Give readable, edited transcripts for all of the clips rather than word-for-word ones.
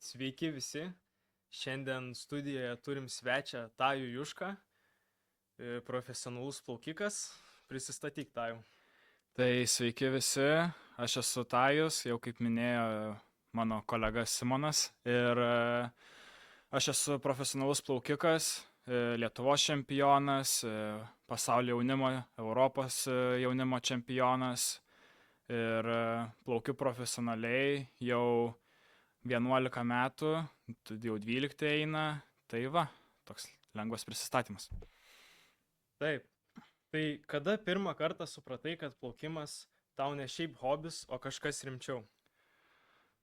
Sveiki visi. Šiandien studijoje turim svečią Tajų Jušką, profesionalus plaukikas. Prisistatyk, Tajų. Tai sveiki visi, aš esu Tajus, jau kaip minėjo mano kolega Simonas. Ir aš esu profesionalus plaukikas, Lietuvos čempionas, pasaulio jaunimo, Europos jaunimo čempionas. Ir plaukiu profesionaliai jau 11 metų, jau 12 eina. Tai va, toks lengvas prisistatymas. Taip. Tai kada pirmą kartą supratai, kad plaukimas tau ne šiaip hobis, o kažkas rimčiau?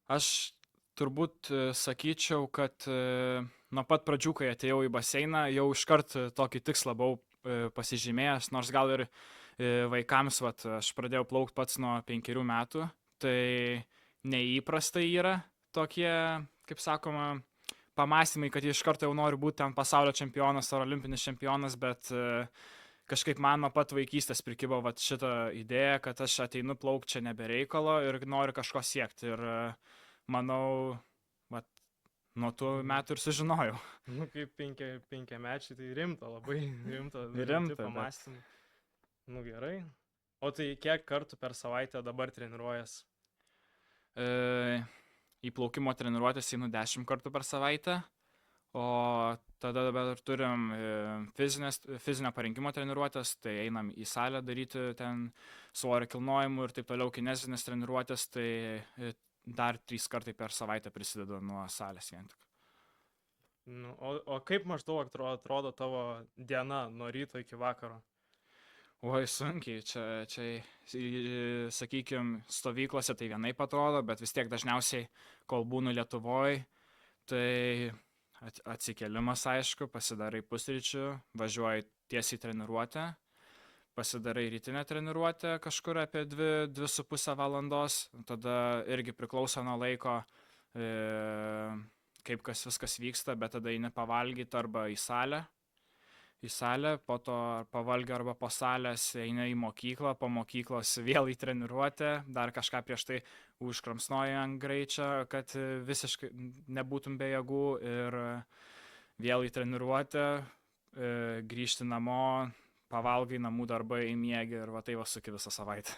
Aš turbūt sakyčiau, kad nuo pat pradžių, kai atėjau į baseiną, jau iškart tokį tikslą buvau pasižymėjęs, nors gal ir vaikams, aš pradėjau plaukti pats nuo 5 metų, tai neįprastai yra tokie, kaip sakoma, pamąstymai, kad iš karto jau noriu būti ten pasaulio čempionas ar olimpinis čempionas, bet kažkaip man nuo pat vaikystės prikibo šitą idėją, kad aš ateinu plaukti čia nebereikalo ir noriu kažko siekti. Ir manau, nuo tų metų ir sužinojau. Nu, kaip penkiamečiai, tai rimta, labai rimta pamąstymai. Nu gerai. O tai kiek kartų per savaitę dabar treniruojas? Į plaukimo treniruotės einu 10 kartų per savaitę, o tada dabar turim fizinio parinkimo treniruotės, tai einam į salę daryti ten svorio kilnojimų ir taip toliau, kinezinės treniruotės, tai dar 3 kartai per savaitę prisidedu nuo salės vien tik. Nu, o kaip maždaug atrodo tavo diena nuo ryto iki vakaro? Oi, sunkiai, čia sakykime, stovyklose tai vienaip atrodo, bet vis tiek dažniausiai, kol būnu Lietuvoje, tai atsikelimas, aišku, pasidarai pusryčių, važiuoji tiesiai treniruotę, pasidarai rytinę treniruotę kažkur apie 2,5 valandos, tada irgi priklauso nuo laiko, kaip viskas vyksta, bet tada eini pavalgyti arba į salę, po to pavalgio arba po salės eini į mokyklą, po mokyklos vėl į treniruotę, dar kažką prieš tai užkramsnoji ant greičio, kad visiškai nebūtum be jėgų ir vėl į treniruotę, grįžti namo, pavalgai, namų darbai, miegi ir tai suki visą savaitę.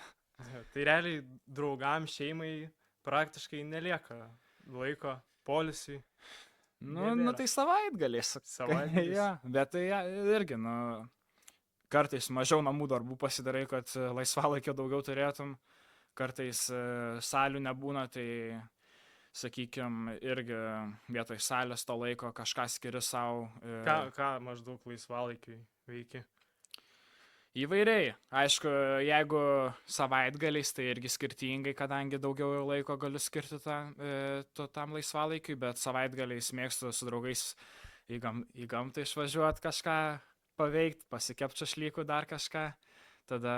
Tai realiai draugam, šeimai praktiškai nelieka laiko poilsiui. Nu tai savaitgaliais. Ja, bet tai irgi, kartais mažiau namų darbų pasidarai, kad laisvalaikio daugiau turėtum, kartais salių nebūna, tai, sakykime, irgi vietoj salės to laiko kažką skiri savo. Ką maždaug laisvalaikiui veiki? Įvairiai. Aišku, jeigu savaitgaliais, tai irgi skirtingai, kadangi daugiau laiko galiu skirti tam laisvalaikiui, bet savaitgaliais mėgstu su draugais į gamtą išvažiuoti, kažką paveikti, pasikepti šašlykų, dar kažką. Tada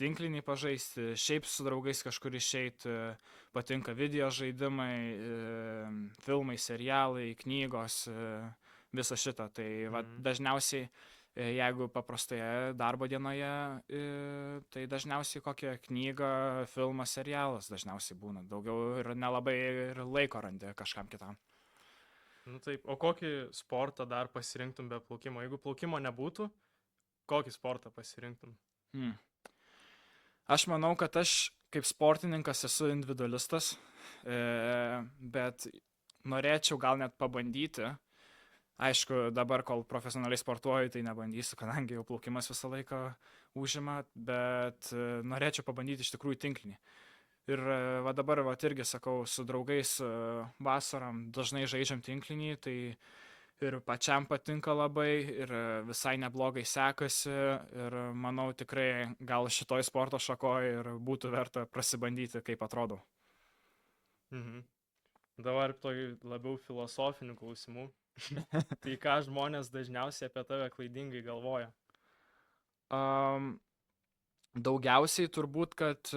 tinklinį pažaisti, šiaip su draugais kažkur išeiti, patinka video žaidimai, filmai, serialai, knygos, visa šita. Tai dažniausiai, jeigu paprastoje darbo dienoje, tai dažniausiai kokia knyga, filmas, serialas dažniausiai būna. Daugiau ir nelabai ir laiko randi kažkam kitam. Nu taip, o kokį sportą dar pasirinktum be plaukimo? Jeigu plaukimo nebūtų, kokį sportą pasirinktum? Aš manau, kad aš kaip sportininkas esu individualistas, bet norėčiau gal net pabandyti. Aišku, dabar, kol profesionaliai sportuoju, tai nebandysiu, kadangi jau plaukimas visą laiką užima, bet norėčiau pabandyti iš tikrųjų tinklinį. Ir dabar irgi sakau, su draugais vasaram dažnai žaidžiam tinklinį, tai ir pačiam patinka labai, ir visai neblogai sekasi, ir manau tikrai gal šitoj sporto šakoje ir būtų verta prasibandyti, kaip atrodo. Dabar toj labiau filosofinių klausimų. Tai ką žmonės dažniausiai apie tave klaidingai galvoja? Daugiausiai turbūt, kad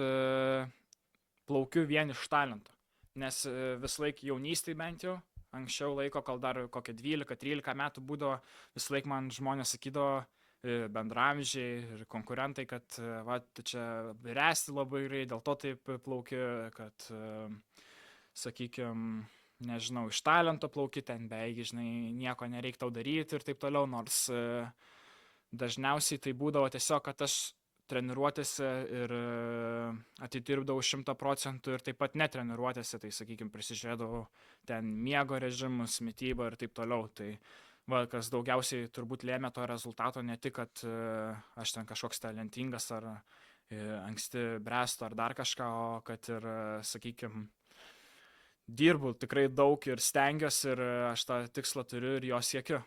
plaukiu vien iš talento, nes vis laik jaunystėje bent jau, anksčiau laiko, kol dar kokie 12-13 metų būdavo, vis laik man žmonės sakydavo, bendramžiai ir konkurentai, kad tu čia ręsti labai gerai, dėl to taip plauki, kad, sakykime, nežinau, iš talento plauki, ten beveik, žinai, nieko nereik tau daryti ir taip toliau, nors dažniausiai tai būdavo tiesiog, kad aš treniruotėse ir atidirbdavau 100% ir taip pat netreniruotėse, tai sakykime, prisižiūrėdavau ten miego režimus, mitybą ir taip toliau. Tai va, kas daugiausiai turbūt lėmė to rezultato, ne tik, kad aš ten kažkoks talentingas ar anksti bręstu ar dar kažką, o kad ir, sakykime, dirbu tikrai daug ir stengiuosi ir aš tą tikslą turiu ir jo siekiu.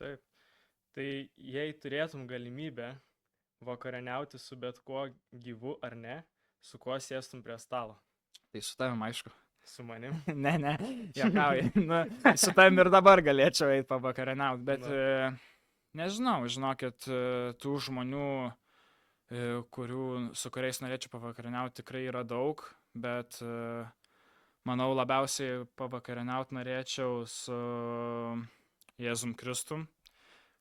Taip. Tai jei turėtum galimybę vakarieniauti su bet kuo gyvu ar ne, su kuo sėstum prie stalo? Tai su tavim, aišku. Su manim? Ne, juokauju. Nu, su tavim ir dabar galėčiau eiti pavakarieniauti, bet nežinau, žinokit, tų žmonių, su kuriais norėčiau pavakarieniauti, tikrai yra daug, bet manau, labiausiai pavakarieniauti norėčiau su Jėzum Kristum,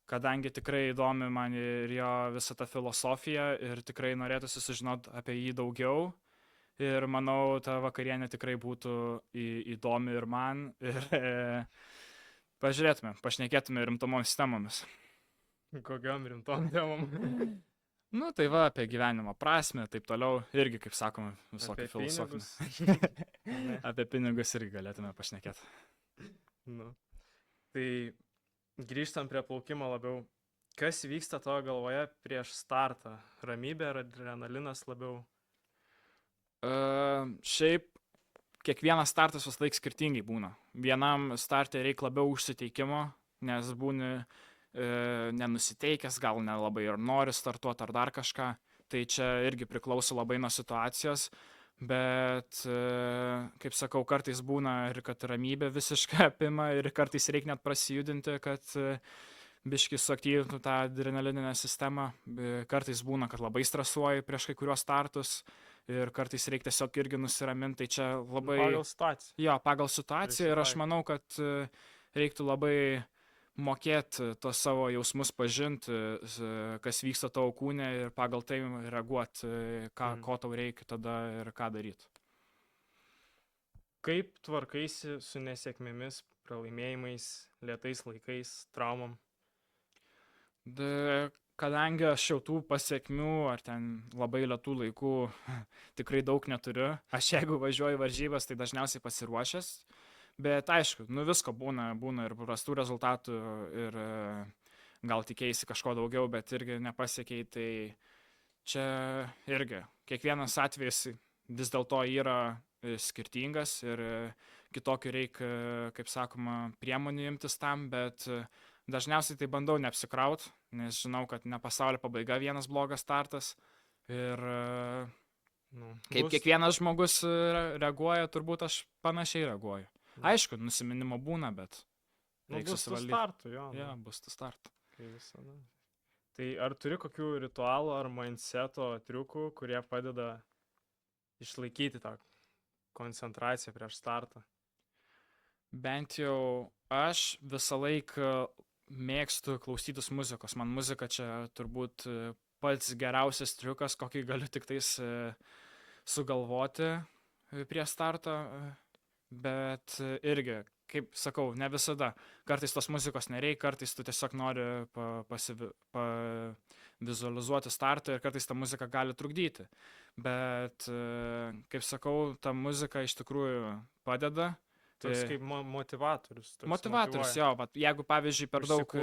kadangi tikrai įdomi man ir jo visa ta filosofija ir tikrai norėtųsi sužinoti apie jį daugiau. Ir manau, ta vakarienė tikrai būtų įdomi ir man. Ir pašnekėtume rimtomomis temomis. Kokiom rimtom temom? Nu, tai va, apie gyvenimo prasmę, taip toliau. Irgi, kaip sakoma, visokių filosofinių. Apie pinigus irgi galėtume pašnekėti. Nu. Tai grįžtam prie plaukimo labiau. Kas vyksta tavo galvoje prieš startą? Ramybė ar adrenalinas labiau? Šiaip kiekvienas startas vis laik skirtingai būna. Vienam startė reikia labiau užsiteikimo, nes būni nenusiteikęs, gal nelabai ir nori startuoti ar dar kažką. Tai čia irgi priklauso labai nuo situacijos, bet, kaip sakau, kartais būna ir kad ramybė visiškai apima ir kartais reikia net prasijudinti, kad biškį suaktyvintų tą adrenalininę sistemą. Kartais būna, kad labai stresuoji prieš kai kuriuos startus. Ir kartais reikia tiesiog irgi nusiraminti, tai čia labai... Pagal situaciją. Jo, pagal situaciją ir aš manau, kad reiktų labai mokėti tos savo jausmus pažinti, kas vyksta tavo kūne ir pagal tai reaguoti, ko tau reikia tada ir ką daryti. Kaip tvarkaisi su nesėkmėmis, pralaimėjimais, lėtais laikais, traumom? Kadangi aš jau tų pasiekmių ar ten labai lėtų laikų tikrai daug neturiu, aš jeigu važiuoju varžybas, tai dažniausiai pasiruošęs, bet aišku, nu visko būna ir prastų rezultatų ir gal tikėjaisi kažko daugiau, bet irgi nepasiekiai, tai čia irgi kiekvienas atvejis vis dėlto yra skirtingas ir kitokių reikia, kaip sakoma, priemonių imtis tam, bet dažniausiai tai bandau neapsikraut, nes žinau, kad ne pasaulio pabaiga vienas blogas startas ir kaip kiekvienas žmogus reaguoja, turbūt aš panašiai reaguoju. Aišku, nusiminimo būna, bet reikia susivaldyti. Bus tų startų, jo. Ja, bus tų startų. Tai ar turi kokių ritualų ar mindseto triukų, kurie padeda išlaikyti tą koncentraciją prieš startą? Bent jau aš visą laiką mėgstu klausytis muzikos. Man muzika čia turbūt pats geriausias triukas, kokį galiu tik tais sugalvoti prie starto, bet irgi, kaip sakau, ne visada. Kartais tos muzikos nereikia, kartais tu tiesiog nori vizualizuoti startą ir kartais ta muzika gali trukdyti. Bet, kaip sakau, ta muzika iš tikrųjų padeda. Toks kaip motivatorius. Motivatorius, jo. Jeigu, pavyzdžiui, per daug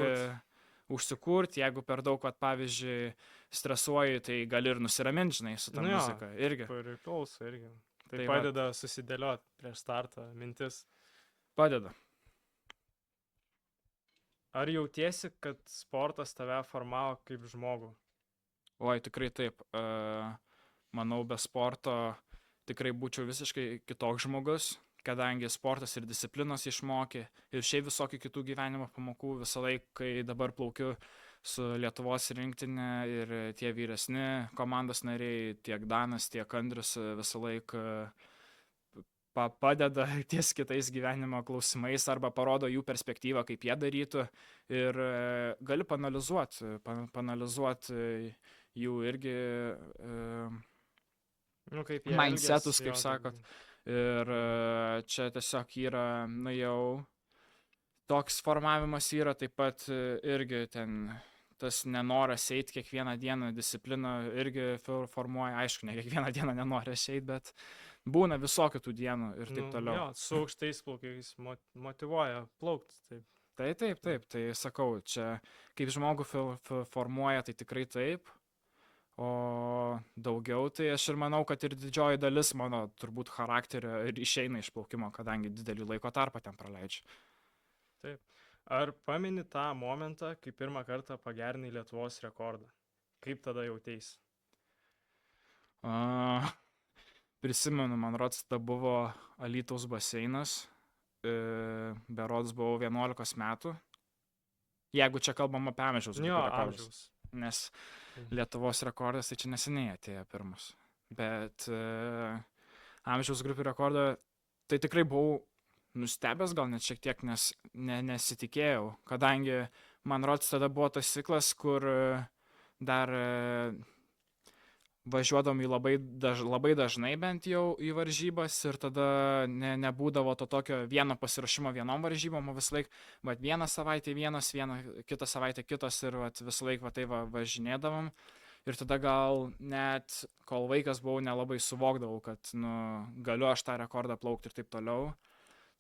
užsikurti, jeigu per daug, pavyzdžiui, stresuoji, tai gali ir nusiraminti, žinai, su ta muzika. Irgi. Priklauso irgi. Tai padeda susidėlioti prieš startą mintis. Padeda. Ar jautiesi, kad sportas tave formavo kaip žmogų? Oi, tikrai taip. Manau, be sporto tikrai būčiau visiškai kitoks žmogus, kadangi sportas ir disciplinos išmokė ir šiaip visokių kitų gyvenimo pamokų visą laiką, kai dabar plaukiu su Lietuvos rinktinė ir tie vyresni komandos nariai, tiek Danas, tiek Andrius visą laiką padeda ties kitais gyvenimo klausimais arba parodo jų perspektyvą, kaip jie darytų ir gali panalizuoti jų irgi mindsetus, kaip sakot. Ir čia tiesiog yra, nu jau, toks formavimas yra, taip pat irgi ten tas nenoras eiti kiekvieną dieną, disciplina irgi formuoja, aišku, ne kiekvieną dieną nenori eiti, bet būna visokių tų dienų ir taip toliau. Jo, su aukštais plaukiais motyvuoja plaukti. Taip. Tai sakau, čia kaip žmogų formuoja, tai tikrai taip, o daugiau, tai aš ir manau, kad ir didžioji dalis mano turbūt charakterio ir išeina iš plaukimo, kadangi didelį laiko tarpą ten praleidžiu. Taip. Ar pameni tą momentą, kai pirmą kartą pagerinai Lietuvos rekordą? Kaip tada jauteisi? Prisimenu, man rods, tada buvo Alytaus baseinas, berods buvau 11 metų, jeigu čia kalbam apie amžiaus rekordus. Nes Lietuvos rekordas tai čia neseniai atėjo pirmas. Bet amžiaus grupių rekordą tai tikrai buvau nustebęs, gal net šiek tiek, nes nesitikėjau, kadangi man rods tada buvo tas ciklas, kur dar važiuodom į labai dažnai bent jau į varžybas ir tada nebūdavo to tokio vieno pasirašymo vienom varžybom, o vis laik, vieną savaitę vienas, kitą savaitę kitos ir vis laik tai važinėdavom. Ir tada gal net, kol vaikas buvau, nelabai suvokdavau, kad galiu aš tą rekordą plaukti ir taip toliau.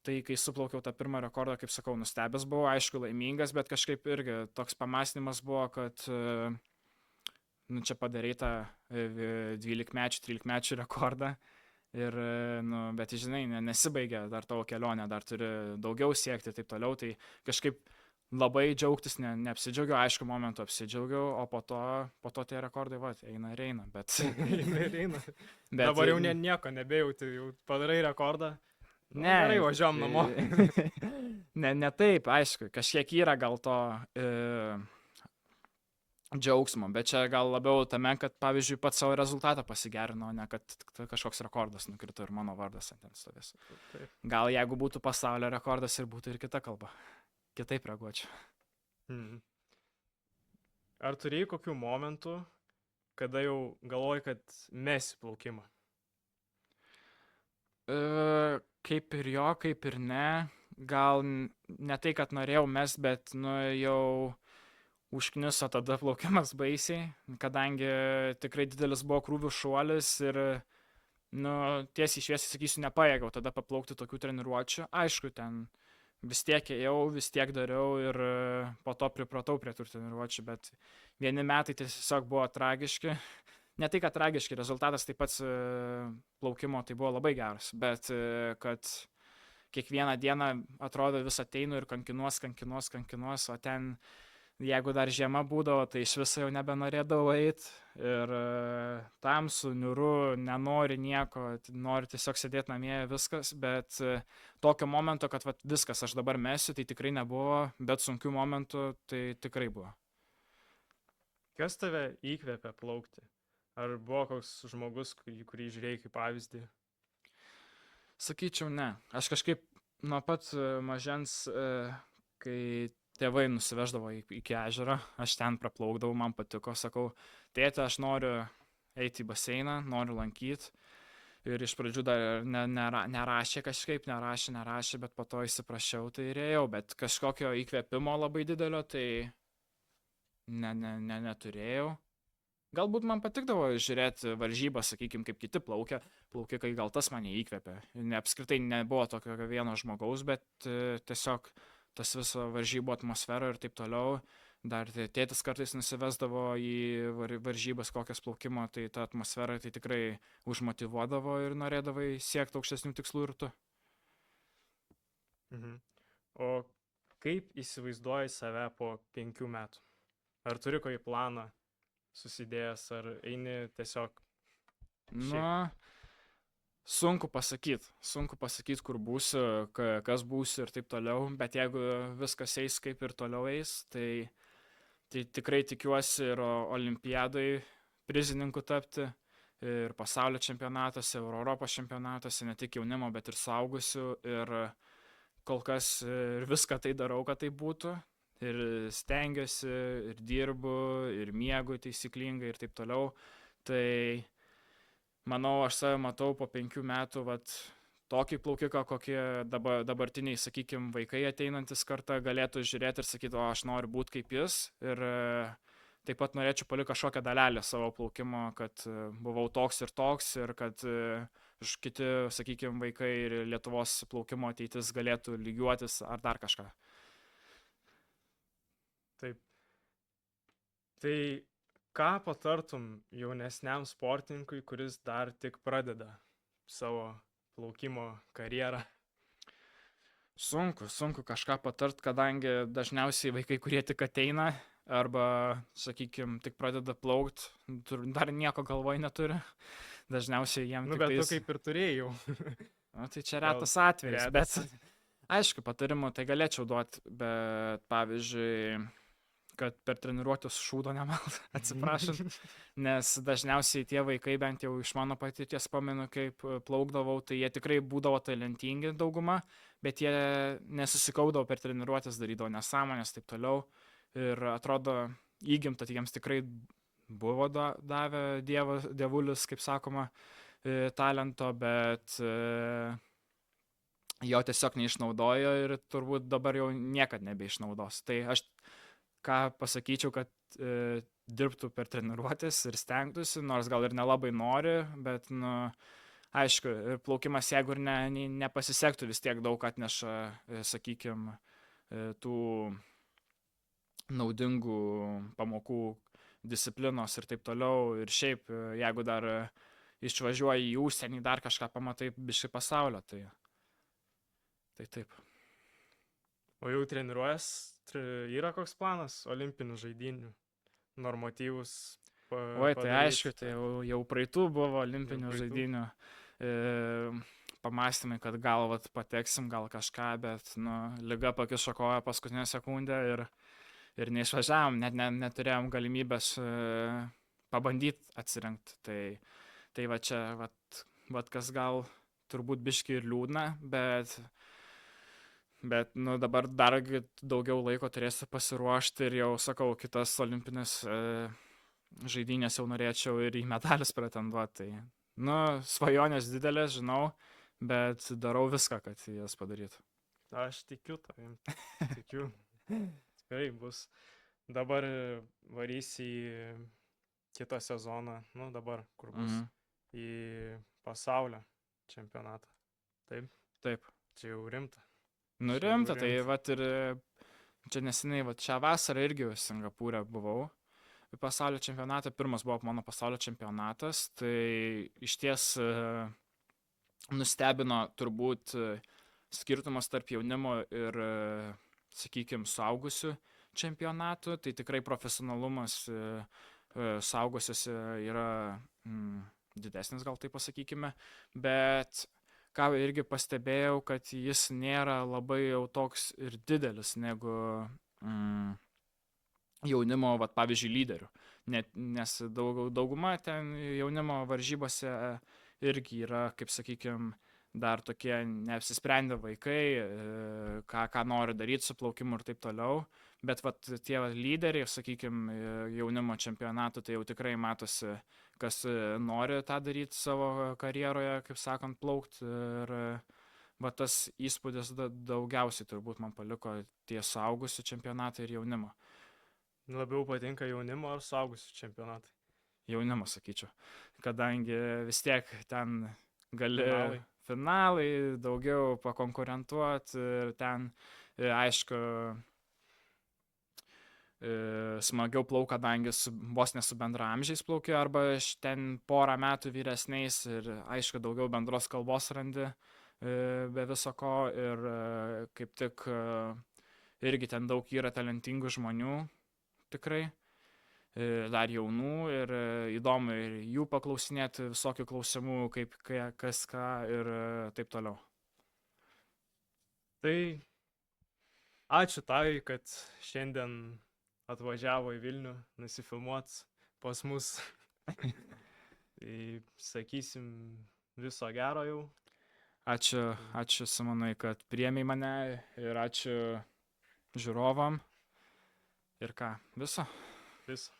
Tai kai suplaukiau tą pirmą rekordą, kaip sakau, nustebęs buvau, aišku, laimingas, bet kažkaip irgi toks pamąstymas buvo, kad čia padaryta 12-mečių, 13-mečių rekordą. Ir, bet žinai, nesibaigia dar tavo kelionė, dar turi daugiau siekti ir taip toliau. Tai kažkaip labai džiaugtis neapsidžiaugiau, aišku, momentu apsidžiaugiau, o po to tie rekordai, eina ir eina. Bet eina. Dabar jau nieko nebejauti, jau padarai rekordą. Ne, gerai, važiuom namo. ne taip, aišku, kažkiek yra gal to džiaugsmo, bet čia gal labiau tame, kad, pavyzdžiui, pats savo rezultatą pasigerino, ne kad kažkoks rekordas nukrito ir mano vardas ant ten stovės. Gal jeigu būtų pasaulio rekordas ir būtų ir kita kalba, kitaip reaguočiau. Ar turėjai kokių momentų, kada jau galvoji, kad mesi plaukimą? Kaip ir jo, kaip ir ne. Gal ne tai, kad norėjau mest, bet jau užkniso tada plaukimas baisiai, kadangi tikrai didelis buvo krūvių šuolis ir tiesiai šviesiai sakysiu, nepajėgiau tada paplaukti tokių treniruočių. Aišku, ten vis tiek ėjau, vis tiek dariau ir po to pripratau prie tų treniruočių, bet vieni metai tiesiog buvo tragiški. Ne tai, kad tragiški, rezultatas taip pat plaukimo tai buvo labai geras, bet kad kiekvieną dieną atrodo vis ateinu ir kankinuos, o ten, jeigu dar žiema būdavo, tai iš viso jau nebenorėdavau eiti ir tamsu, niūru, nenori nieko, nori tiesiog sėdėti namie, viskas, bet tokio momento, kad viskas, aš dabar mesiu, tai tikrai nebuvo, bet sunkių momentų tai tikrai buvo. Kas tave įkvėpė plaukti? Ar buvo koks žmogus, kurį žiūrėjai kaip pavyzdį? Sakyčiau, ne. Aš kažkaip nuo pat mažens, kai tėvai nusiveždavo iki ežero, aš ten praplaukdavau, man patiko, sakau, tėte, aš noriu eiti į baseiną, noriu lankyti. Ir iš pradžių dar nerašė kažkaip, nerašė, bet po to įsiprašiau, tai ir ėjau, bet kažkokio įkvėpimo labai didelio, tai neturėjau. Galbūt man patikdavo žiūrėti varžybas, sakykime, kaip kiti plaukikai, gal tas mane įkvėpė. Apskritai nebuvo tokio vieno žmogaus, bet tiesiog tas viso varžybų atmosfera ir taip toliau. Dar tėtis kartais nusivesdavo į varžybas kokias plaukimo, tai ta atmosfera tai tikrai užmotyvuodavo ir norėdavai siekti aukštesnių tikslų ir tu. O kaip įsivaizduoji save po 5 metų? Ar turi kokį planą susidėjęs, ar eini tiesiog sunku pasakyti, kur būsiu, kas būsiu ir taip toliau, bet jeigu viskas eis kaip ir toliau eis, tai tikrai tikiuosi ir olimpiadai prizininku tapti, ir pasaulio čempionatuose, ir Europos čempionatuose, ne tik jaunimo, bet ir suaugusių, ir kol kas ir viską tai darau, kad tai būtų. Ir stengiuosi, ir dirbu, ir miegu taisyklingai ir taip toliau. Tai manau, aš save matau po 5 metų tokį plaukiką, kokie dabartiniai, sakykime, vaikai ateinantis kartą galėtų žiūrėti ir sakyti, o aš noriu būti kaip jis. Ir taip pat norėčiau palikti kažkokią dalelę savo plaukimo, kad buvau toks ir kad kiti, sakykime, vaikai ir Lietuvos plaukimo ateitis galėtų lygiuotis ar dar kažką. Taip. Tai ką patartum jaunesniam sportininkui, kuris dar tik pradeda savo plaukimo karjerą? Sunku kažką patart, kadangi dažniausiai vaikai, kurie tik ateina arba, sakykime, tik pradeda plaukt, dar nieko galvoj neturi. Dažniausiai jiem tik bet tu kaip ir turėjau. Tai čia retas atvejis, bet aišku, patarimų tai galėčiau duoti, bet pavyzdžiui, kad per treniruotis šūdo nemalt, atsiprašant, nes dažniausiai tie vaikai, bent jau iš mano patirties pamenu, kaip plaukdavau, tai jie tikrai būdavo talentingi dauguma, bet jie nesusikaudavo per treniruotis, darydavo nesąmonės, taip toliau. Ir atrodo, įgimta jiems tikrai buvo davę dievulis, kaip sakoma, talento, bet jo tiesiog neišnaudojo ir turbūt dabar jau niekad nebeišnaudos. Tai aš ką pasakyčiau, kad dirbtų per treniruotis ir stengtųsi, nors gal ir nelabai nori, bet, aišku, plaukimas, jeigu ir nepasisektų, vis tiek daug atneša, sakykime, tų naudingų pamokų, disciplinos ir taip toliau. Ir šiaip, jeigu dar išvažiuoji į užsienį, dar kažką pamatai biškai pasaulio, tai taip. O jau treniruojas, yra koks planas olimpinių žaidynių, normatyvus padaryti? Tai aišku, tai jau praeitų buvo olimpinių žaidynių pamastymai, kad gal pateksim, gal kažką, bet liga pakišo koją paskutinę sekundę ir neišvažiavom, net neturėjom galimybės pabandyti atsirinkti. Tai va čia, kas gal turbūt biški ir liūdna, bet dabar dar daugiau laiko turėsiu pasiruošti ir jau, sakau, kitas olimpinės žaidynės jau norėčiau ir į medalius pretenduoti. Tai, svajonės didelės, žinau, bet darau viską, kad jas padarytų. Aš tikiu tavim, tikiu. Tikrai bus. Dabar varysi į kitą sezoną, dabar, kur bus, į pasaulio čempionatą. Taip. Čia jau rimta. Rimta, tai ir čia neseniai, šią vasarą irgi Singapūre buvau. Pasaulio čempionatą, pirmas buvo mano pasaulio čempionatas, tai iš ties nustebino turbūt skirtumas tarp jaunimo ir, sakykime, suaugusių čempionatų. Tai tikrai profesionalumas suaugusiuose yra didesnis, gal taip pasakykime, bet ką irgi pastebėjau, kad jis nėra labai jau toks ir didelis negu jaunimo, pavyzdžiui, lyderių. Nes dauguma ten jaunimo varžybose irgi yra, kaip sakykime, dar tokie neapsisprendę vaikai, ką nori daryti su plaukimu ir taip toliau. Bet tie lyderiai, sakykime, jaunimo čempionatų, tai jau tikrai matosi, kas nori tą daryti savo karjeroje, kaip sakant, plaukti. Ir tas įspūdis daugiausiai turbūt man paliko tie suaugusių čempionatai ir jaunimo. Labiau patinka jaunimo ar suaugusių čempionatai? Jaunimo, sakyčiau. Kadangi vis tiek ten gali finalai daugiau pakonkurentuoti ir ten, aišku, smagiau plauk, kadangi vos ne su bendraamžiais plauki, arba ten porą metų vyresniais ir, aišku, daugiau bendros kalbos randi be viso ko ir kaip tik irgi ten daug yra talentingų žmonių, tikrai, dar jaunų ir įdomu ir jų paklausinėti visokių klausimų, kaip kas ką ir taip toliau. Tai ačiū tavai, kad šiandien atvažiavo į Vilnių nusifilmuot pas mus. Tai sakysim viso gero jau. Ačiū Simonai, kad priėmei mane ir ačiū žiūrovam. Ir ką, viso? Viso.